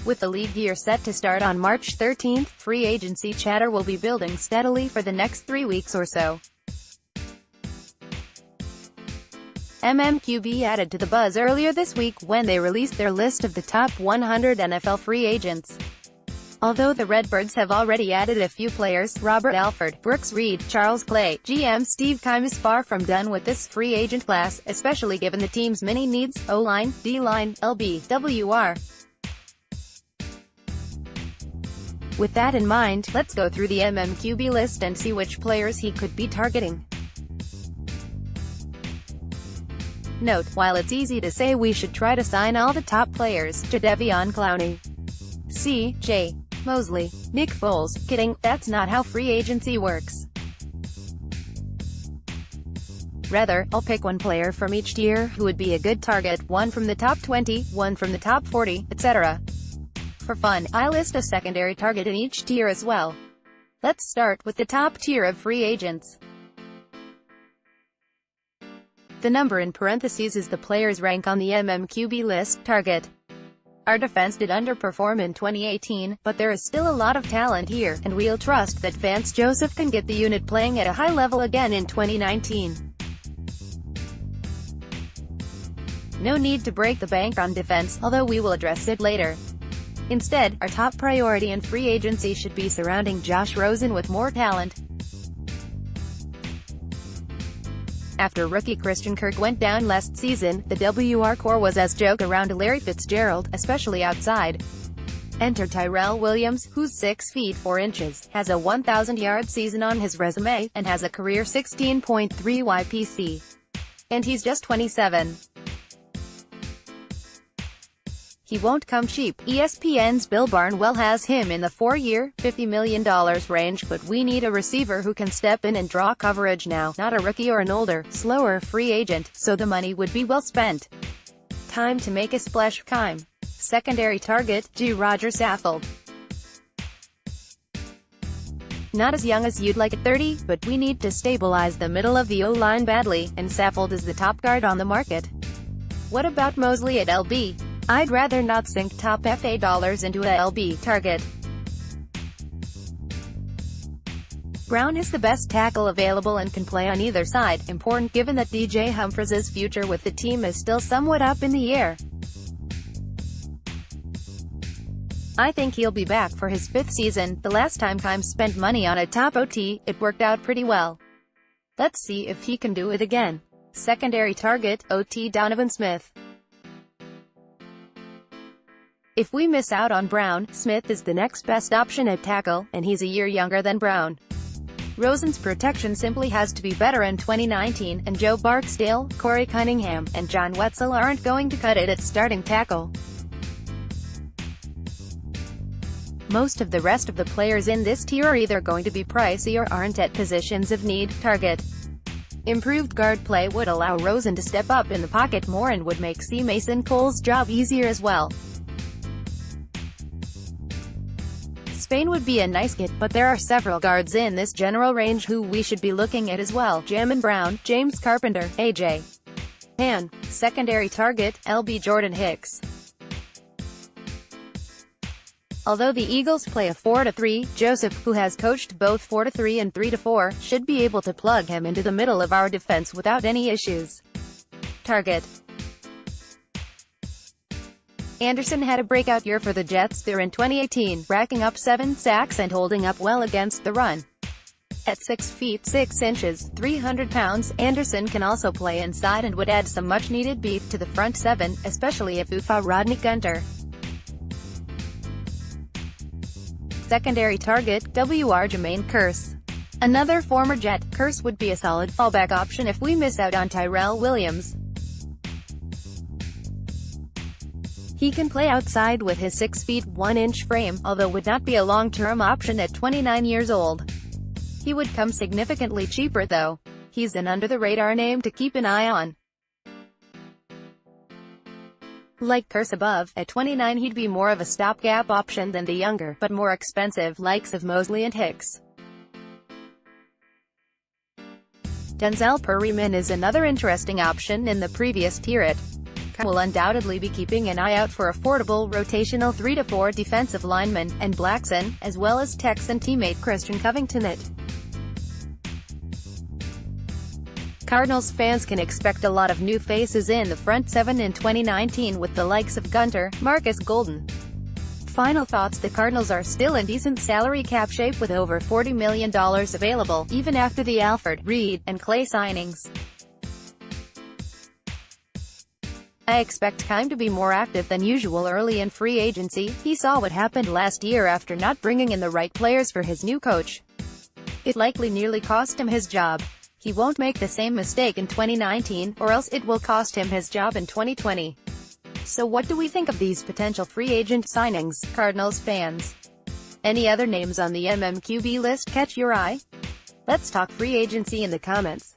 With the league year set to start on March 13, free agency chatter will be building steadily for the next 3 weeks or so. MMQB added to the buzz earlier this week when they released their list of the top 100 NFL free agents. Although the Redbirds have already added a few players, Robert Alford, Brooks Reed, Charles Clay, GM Steve Keim is far from done with this free agent class, especially given the team's many needs: O-line, D-line, LB, WR. With that in mind, let's go through the MMQB list and see which players he could be targeting. Note, while it's easy to say we should try to sign all the top players, Jadeveon Clowney, C.J. Mosley, Nick Foles, kidding, that's not how free agency works. Rather, I'll pick one player from each tier who would be a good target, one from the top 20, one from the top 40, etc. For fun, I'll list a secondary target in each tier as well. Let's start with the top tier of free agents. The number in parentheses is the player's rank on the MMQB list, target. Our defense did underperform in 2018, but there is still a lot of talent here, and we'll trust that Vance Joseph can get the unit playing at a high level again in 2019. No need to break the bank on defense, although we will address it later. Instead, our top priority in free agency should be surrounding Josh Rosen with more talent. After rookie Christian Kirk went down last season, the WR core was as joke around Larry Fitzgerald, especially outside. Enter Tyrell Williams, who's 6 feet 4 inches, has a 1,000-yard season on his resume, and has a career 16.3 YPC. And he's just 27. He won't come cheap. ESPN's Bill Barnwell has him in the 4-year, $50 million range, but we need a receiver who can step in and draw coverage now, not a rookie or an older, slower free agent, so the money would be well spent. Time to make a splash. Keim. Secondary target, G. Roger Saffold. Not as young as you'd like at 30, but we need to stabilize the middle of the O-line badly, and Saffold is the top guard on the market. What about Mosley at LB? I'd rather not sink top FA dollars into a LB target. Brown is the best tackle available and can play on either side, important given that DJ Humphries' future with the team is still somewhat up in the air. I think he'll be back for his 5th season. The last time Keim spent money on a top OT, it worked out pretty well. Let's see if he can do it again. Secondary target, OT Donovan Smith. If we miss out on Brown, Smith is the next best option at tackle, and he's a year younger than Brown. Rosen's protection simply has to be better in 2019, and Joe Barksdale, Corey Cunningham, and John Wetzel aren't going to cut it at starting tackle. Most of the rest of the players in this tier are either going to be pricey or aren't at positions of need, target. Improved guard play would allow Rosen to step up in the pocket more and would make C. Mason Cole's job easier as well. Spain would be a nice get, but there are several guards in this general range who we should be looking at as well. Jamin Brown, James Carpenter, A.J. Han. Secondary target, LB Jordan Hicks. Although the Eagles play a 4-3, Joseph, who has coached both 4-3 and 3-4, should be able to plug him into the middle of our defense without any issues. Target. Anderson had a breakout year for the Jets there in 2018, racking up 7 sacks and holding up well against the run. At 6 feet 6 inches, 300 pounds, Anderson can also play inside and would add some much-needed beef to the front 7, especially if UFA Rodney Gunter. Secondary target, WR Jermaine Kearse. Another former Jet, Kearse would be a solid fallback option if we miss out on Tyrell Williams. He can play outside with his 6 feet 1 inch frame, although would not be a long-term option at 29 years old. He would come significantly cheaper though. He's an under-the-radar name to keep an eye on. Like Kearse above, at 29 he'd be more of a stopgap option than the younger, but more expensive, likes of Mosley and Hicks. Denzel Perryman is another interesting option in the previous tier at Keim will undoubtedly be keeping an eye out for affordable, rotational 3-4 defensive linemen, and Blackson, as well as Texan teammate Christian Covington. Cardinals fans can expect a lot of new faces in the front seven in 2019 with the likes of Gunter, Marcus Golden. Final thoughts: the Cardinals are still in decent salary cap shape with over $40 million available, even after the Alford, Reed, and Clay signings. I expect Keim to be more active than usual early in free agency. He saw what happened last year after not bringing in the right players for his new coach. It likely nearly cost him his job. He won't make the same mistake in 2019, or else it will cost him his job in 2020. So what do we think of these potential free agent signings, Cardinals fans? Any other names on the MMQB list catch your eye? Let's talk free agency in the comments.